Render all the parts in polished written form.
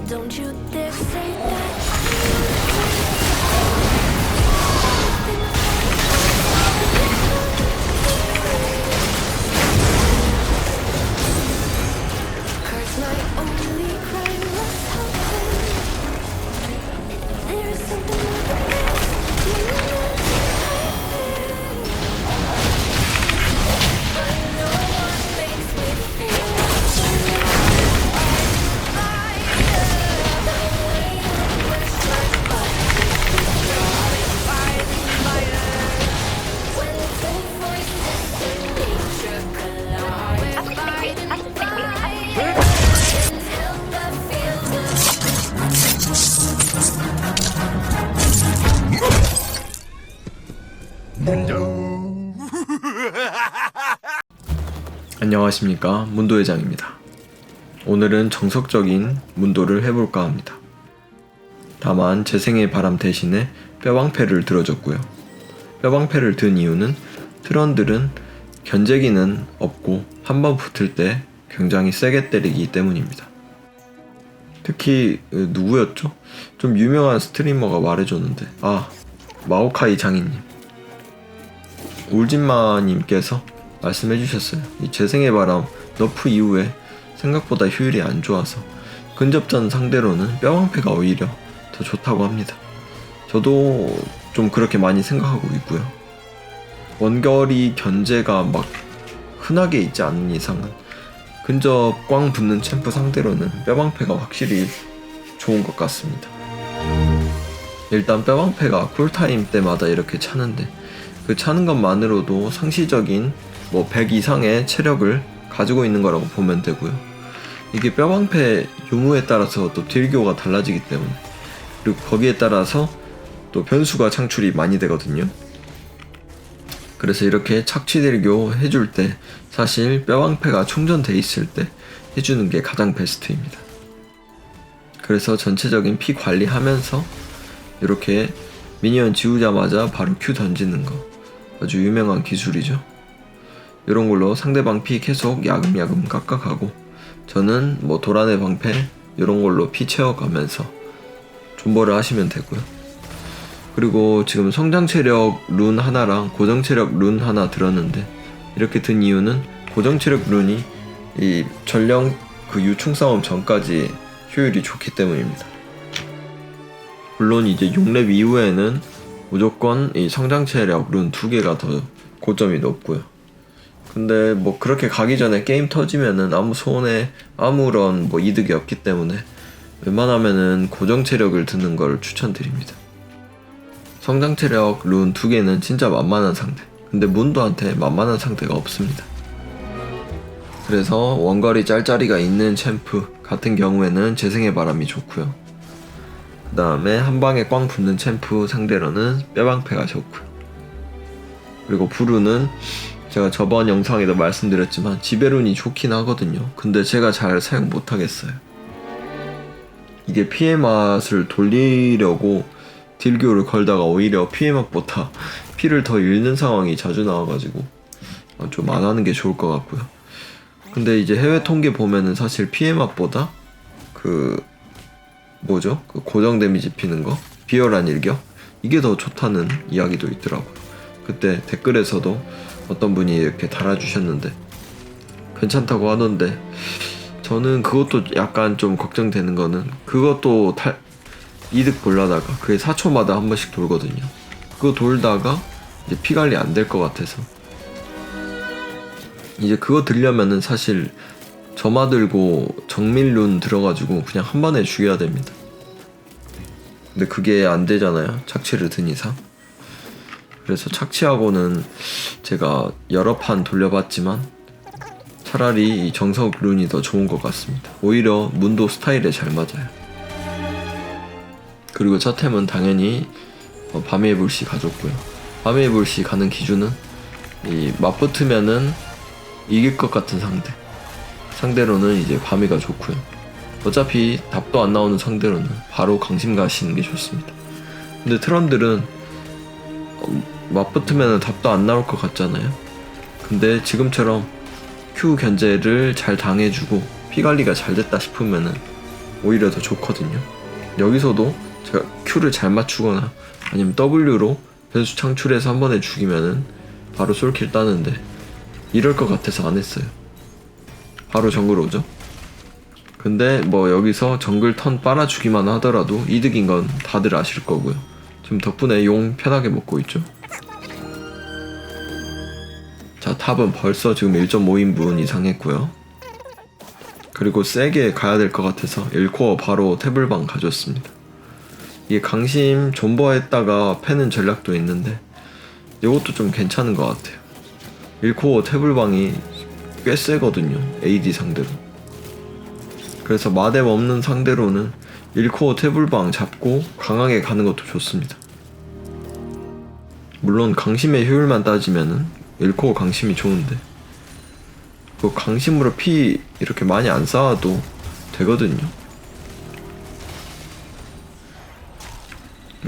Don't you dare say that. Cause my only crime was hoping there's something more than I know what makes me feel so 안녕하십니까, 문도회장입니다. 오늘은 정석적인 문도를 해볼까 합니다. 다만 재생의 바람 대신에 뼈방패를 들어줬고요. 뼈방패를 든 이유는 트런들은 견제기는 없고 한번 붙을 때 굉장히 세게 때리기 때문입니다. 특히 누구였죠? 좀 유명한 스트리머가 말해줬는데, 마오카이 장인님, 울진마님께서 말씀해주셨어요. 이 재생의 바람 너프 이후에 생각보다 효율이 안 좋아서 근접전 상대로는 뼈방패가 오히려 더 좋다고 합니다. 저도 좀 그렇게 많이 생각하고 있고요. 원거리 견제가 막 흔하게 있지 않은 이상은 근접 꽝 붙는 챔프 상대로는 뼈방패가 확실히 좋은 것 같습니다. 일단 뼈방패가 쿨타임 때마다 이렇게 차는데, 그 차는 것만으로도 상시적인 100 이상의 체력을 가지고 있는 거라고 보면 되고요. 이게 뼈방패 유무에 따라서 또 딜교가 달라지기 때문에, 그리고 거기에 따라서 또 변수가 창출이 많이 되거든요. 그래서 이렇게 착취 딜교 해줄 때 사실 뼈방패가 충전돼 있을 때 해주는 게 가장 베스트입니다. 그래서 전체적인 피 관리하면서 이렇게 미니언 지우자마자 바로 Q 던지는 거 아주 유명한 기술이죠. 이런 걸로 상대방 피 계속 야금야금 깎아가고, 저는 도란의 방패 이런 걸로 피 채워가면서 존버를 하시면 되고요. 그리고 지금 성장 체력 룬 하나랑 고정 체력 룬 하나 들었는데, 이렇게 든 이유는 고정 체력 룬이 이 전령 그 유충 싸움 전까지 효율이 좋기 때문입니다. 물론 이제 6렙 이후에는 무조건 이 성장 체력 룬 2개가 더 고점이 높고요. 근데 그렇게 가기 전에 게임 터지면은 아무 손해 아무런 이득이 없기 때문에 웬만하면은 고정 체력을 드는 걸 추천드립니다. 성장 체력 룬 2개는 진짜 만만한 상대. 근데 문도한테 만만한 상대가 없습니다. 그래서 원거리 짤짤이가 있는 챔프 같은 경우에는 재생의 바람이 좋고요. 그 다음에 한방에 꽝 붙는 챔프 상대로는 뼈방패가 좋고요. 그리고 부루는 제가 저번 영상에도 말씀드렸지만 지배룬이 좋긴 하거든요. 근데 제가 잘 사용 못하겠어요. 이게 피해 맛을 돌리려고 딜교를 걸다가 오히려 피해 맛보다 피를 더 잃는 상황이 자주 나와가지고 좀 안 하는 게 좋을 것 같고요. 근데 이제 해외 통계 보면은 사실 피해 맛보다 그 고정 데미지 피는 거, 비열한 일격, 이게 더 좋다는 이야기도 있더라고요. 그때 댓글에서도 어떤 분이 이렇게 달아주셨는데 괜찮다고 하던데, 저는 그것도 약간 좀 걱정되는 거는, 그것도 이득 보려다가 그게 4초마다 한 번씩 돌거든요. 그거 돌다가 이제 피 관리 안 될 것 같아서, 이제 그거 들려면은 사실 점화 들고 정밀룬 들어가지고 그냥 한 번에 죽여야 됩니다. 근데 그게 안 되잖아요, 착취를 든 이상. 그래서 착취하고는 제가 여러 판 돌려봤지만 차라리 이 정석 룬이 더 좋은 것 같습니다. 오히려 문도 스타일에 잘 맞아요. 그리고 첫 템은 당연히 밤의 불씨 가졌고요. 밤의 불씨 가는 기준은 이 맞붙으면은 이길 것 같은 상대로는 이제 밤이가 좋고요. 어차피 답도 안 나오는 상대로는 바로 강심 가시는 게 좋습니다. 근데 트런들은 맞붙으면 답도 안 나올 것 같잖아요. 근데 지금처럼 Q 견제를 잘 당해주고 피관리가 잘 됐다 싶으면은 오히려 더 좋거든요. 여기서도 제가 Q를 잘 맞추거나 아니면 W로 변수 창출해서 한 번에 죽이면은 바로 솔킬 따는데 이럴 것 같아서 안 했어요. 바로 정글 오죠. 근데 뭐 여기서 정글 턴 빨아주기만 하더라도 이득인 건 다들 아실 거고요. 지금 덕분에 용 편하게 먹고 있죠. 자, 탑은 벌써 지금 1.5인분 이상 했고요. 그리고 세게 가야 될 것 같아서 1코어 바로 태블방 가져왔습니다. 이게 강심 존버 했다가 패는 전략도 있는데 이것도 좀 괜찮은 것 같아요. 1코어 태블방이 꽤 세거든요. AD 상대로. 그래서 마뎀 없는 상대로는 1코어 태블방 잡고 강하게 가는 것도 좋습니다. 물론 강심의 효율만 따지면은 1코어 강심이 좋은데 그 강심으로 피 이렇게 많이 안 쌓아도 되거든요.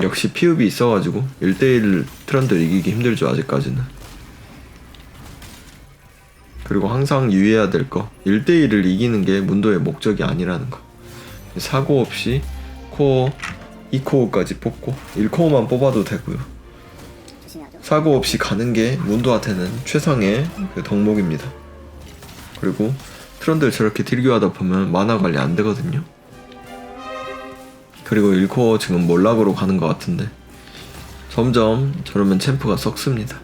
역시 피읍이 있어가지고 1대1 트런들 이기기 힘들죠, 아직까지는. 그리고 항상 유의해야 될 거, 1대1을 이기는 게 문도의 목적이 아니라는 거. 사고 없이 코어 2코어까지 뽑고 1코어만 뽑아도 되고요. 사고 없이 가는 게 문도한테는 최상의 그 덕목입니다. 그리고 트런들 저렇게 딜교하다 보면 만화 관리 안 되거든요. 그리고 1코어 지금 몰락으로 가는 것 같은데 점점 저러면 챔프가 썩습니다.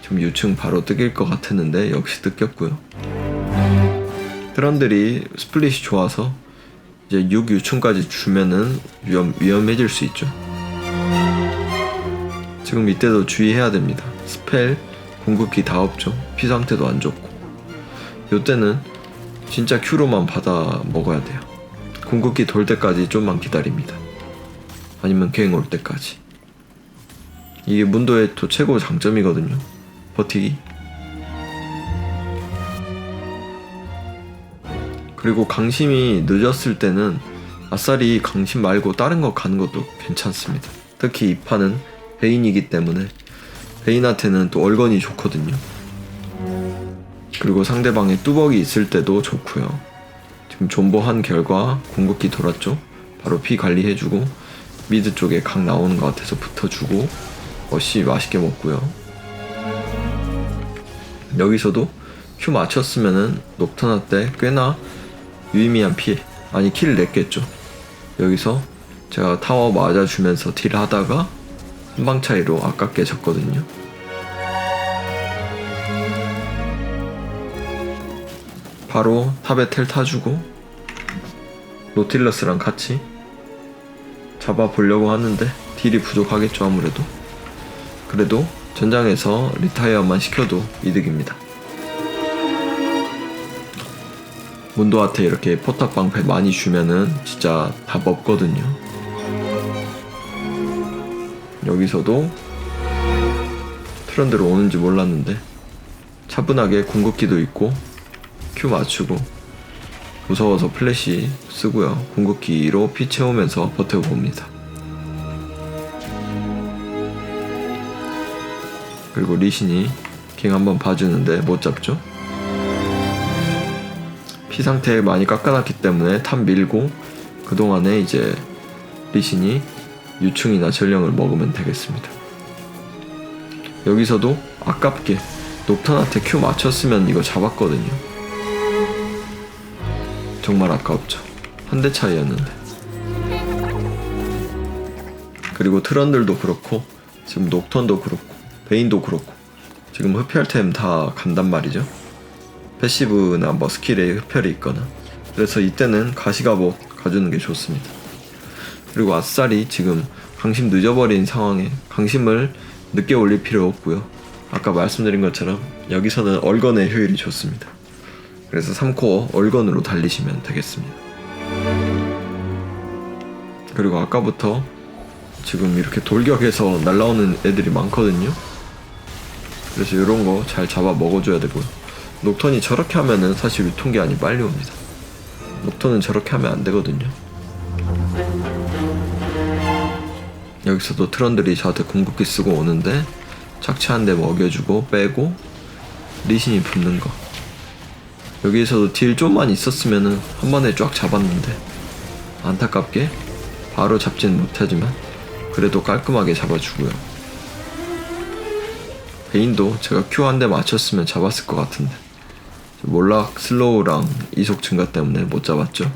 지금 유충 바로 뜯길 것 같았는데 역시 뜯겼고요. 트런들이 스플릿이 좋아서 이제 6 유충까지 주면은 위험해질 수 있죠. 지금 이때도 주의해야 됩니다. 스펠, 궁극기 다 없죠. 피 상태도 안 좋고. 요때는 진짜 Q로만 받아 먹어야 돼요. 궁극기 돌 때까지 좀만 기다립니다. 아니면 갱 올 때까지. 이게 문도의 또 최고 장점이거든요. 버티기. 그리고 강심이 늦었을 때는 아싸리 강심 말고 다른 거 가는 것도 괜찮습니다. 특히 이 판은 베인이기 때문에 베인한테는 또 얼건이 좋거든요. 그리고 상대방에 뚜벅이 있을 때도 좋고요. 지금 존버한 결과 궁극기 돌았죠. 바로 피 관리해주고 미드 쪽에 각 나오는 것 같아서 붙어주고 어씨 맛있게 먹고요. 여기서도 Q 맞췄으면은 녹턴화 때 꽤나 유의미한 피해, 아니 킬을 냈겠죠. 여기서 제가 타워 맞아주면서 딜 하다가 한방 차이로 아깝게 졌거든요. 바로 탑에 텔 타주고 노틸러스랑 같이 잡아보려고 하는데 딜이 부족하겠죠, 아무래도. 그래도 전장에서 리타이어만 시켜도 이득입니다. 문도한테 이렇게 포탑 방패 많이 주면은 진짜 답 없거든요. 여기서도 트런드로 오는지 몰랐는데 차분하게 궁극기도 있고 Q 맞추고 무서워서 플래시 쓰고요. 궁극기로 피 채우면서 버텨봅니다. 그리고 리신이 갱 한번 봐주는데 못 잡죠. 피 상태 많이 깎아놨기 때문에 탑 밀고 그동안에 이제 리신이 유충이나 전령을 먹으면 되겠습니다. 여기서도 아깝게 녹턴한테 Q 맞췄으면 이거 잡았거든요. 정말 아깝죠. 한 대 차이였는데. 그리고 트런들도 그렇고 지금 녹턴도 그렇고 베인도 그렇고 지금 흡혈템 다 간단 말이죠. 패시브나 뭐 스킬에 흡혈이 있거나. 그래서 이때는 가시가봇 가주는 게 좋습니다. 그리고 아싸리 지금 강심 늦어버린 상황에 강심을 늦게 올릴 필요 없고요. 아까 말씀드린 것처럼 여기서는 얼건의 효율이 좋습니다. 그래서 3코어 얼건으로 달리시면 되겠습니다. 그리고 아까부터 지금 이렇게 돌격해서 날라오는 애들이 많거든요. 그래서 이런 거 잘 잡아 먹어줘야 되고요. 녹턴이 저렇게 하면은 사실 유통기한이 빨리 옵니다. 녹턴은 저렇게 하면 안 되거든요. 여기서도 트런들이 저한테 궁극기 쓰고 오는데 착취 한 대 먹여주고 빼고 리신이 붙는 거. 여기에서도 딜 좀만 있었으면은 한 번에 쫙 잡았는데 안타깝게 바로 잡진 못하지만 그래도 깔끔하게 잡아주고요. 베인도 제가 Q 한 대 맞췄으면 잡았을 것 같은데 몰락 슬로우랑 이속 증가 때문에 못 잡았죠.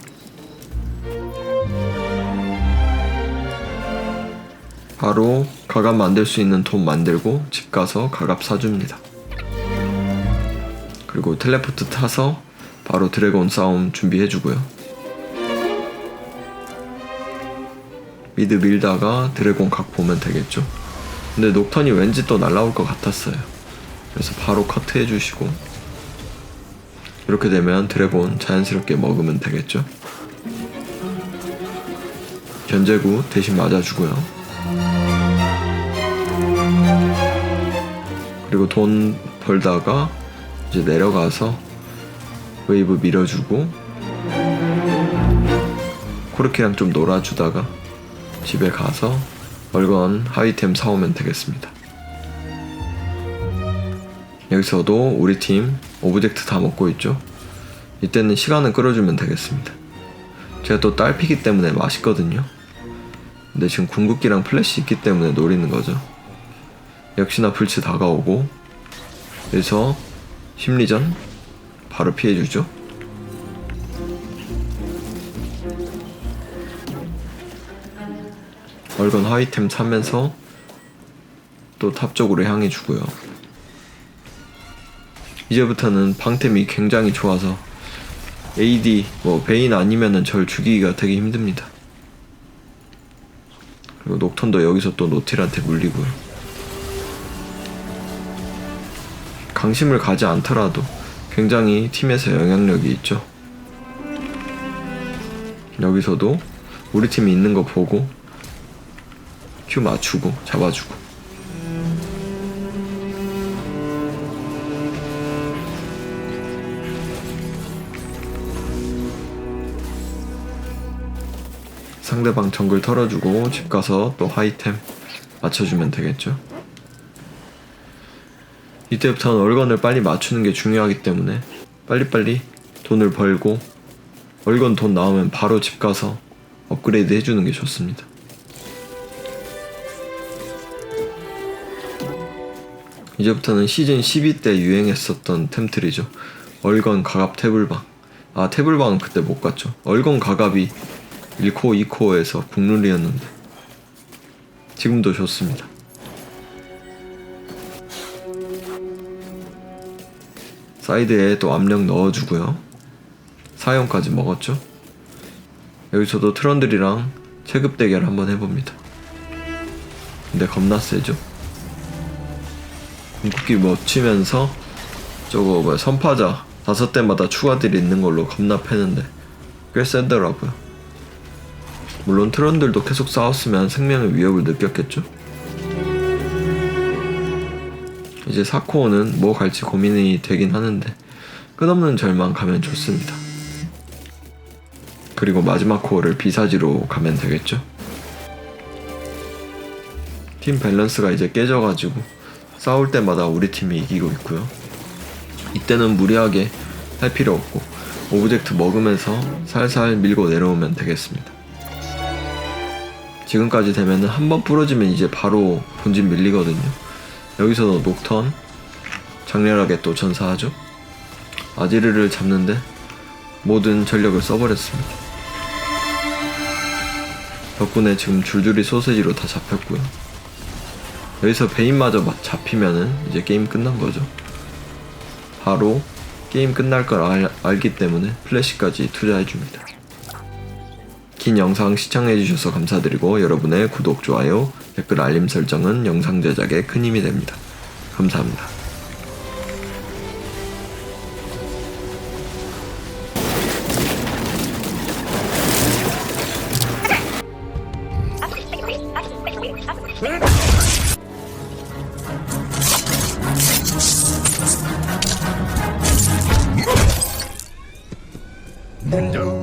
바로 가갑 만들 수 있는 돈 만들고 집 가서 가갑 사줍니다. 그리고 텔레포트 타서 바로 드래곤 싸움 준비해주고요. 미드 밀다가 드래곤 각 보면 되겠죠. 근데 녹턴이 왠지 또 날라올 것 같았어요. 그래서 바로 커트 해주시고 이렇게 되면 드래곤 자연스럽게 먹으면 되겠죠. 견제구 대신 맞아주고요. 그리고 돈 벌다가 이제 내려가서 웨이브 밀어주고 코르키랑 좀 놀아주다가 집에 가서 얼건 하이템 사오면 되겠습니다. 여기서도 우리 팀 오브젝트 다 먹고 있죠. 이때는 시간을 끌어주면 되겠습니다. 제가 또 딸피기 때문에 맛있거든요. 근데 지금 궁극기랑 플래시 있기 때문에 노리는 거죠. 역시나 불치 다가오고 그래서 심리전 바로 피해주죠. 얼건 하이템 사면서 또 탑 쪽으로 향해 주고요. 이제부터는 방템이 굉장히 좋아서 AD 베인 아니면은 절 죽이기가 되게 힘듭니다. 그리고 녹턴도 여기서 또 노틸한테 물리고요. 강심을 가지 않더라도 굉장히 팀에서 영향력이 있죠. 여기서도 우리 팀이 있는 거 보고 Q 맞추고 잡아주고 상대방 정글 털어주고 집 가서 또 하이템 맞춰주면 되겠죠. 이때부터는 얼건을 빨리 맞추는 게 중요하기 때문에 빨리빨리 돈을 벌고 얼건 돈 나오면 바로 집 가서 업그레이드 해주는 게 좋습니다. 이제부터는 시즌 12 때 유행했었던 템트리죠. 얼건 가갑 태블방. 태블방은 그때 못 갔죠. 얼건 가갑이 1코어 2코어에서 국룰이었는데 지금도 좋습니다. 사이드에 또 압력 넣어주고요. 사형까지 먹었죠. 여기서도 트런들이랑 체급 대결 한번 해봅니다. 근데 겁나 세죠. 궁극기 멋지면서 저거 선파자 5대마다 추가딜이 있는 걸로 겁나 패는데 꽤 세더라고요. 물론 트런들도 계속 싸웠으면 생명의 위협을 느꼈겠죠. 이제 4코어는 뭐 갈지 고민이 되긴 하는데 끝없는 절망 가면 좋습니다. 그리고 마지막 코어를 비사지로 가면 되겠죠. 팀 밸런스가 이제 깨져가지고 싸울 때마다 우리 팀이 이기고 있고요. 이때는 무리하게 할 필요 없고 오브젝트 먹으면서 살살 밀고 내려오면 되겠습니다. 지금까지 되면은 한번 부러지면 이제 바로 본진 밀리거든요. 여기서도 녹턴 장렬하게 또 전사하죠. 아지르를 잡는데 모든 전력을 써버렸습니다. 덕분에 지금 줄줄이 소세지로 다 잡혔고요. 여기서 베인마저 잡히면은 이제 게임 끝난 거죠. 바로 게임 끝날 걸 알기 때문에 플래시까지 투자해줍니다. 긴 영상 시청해주셔서 감사드리고 여러분의 구독, 좋아요, 댓글, 알림 설정은 영상 제작에 큰 힘이 됩니다. 감사합니다. No.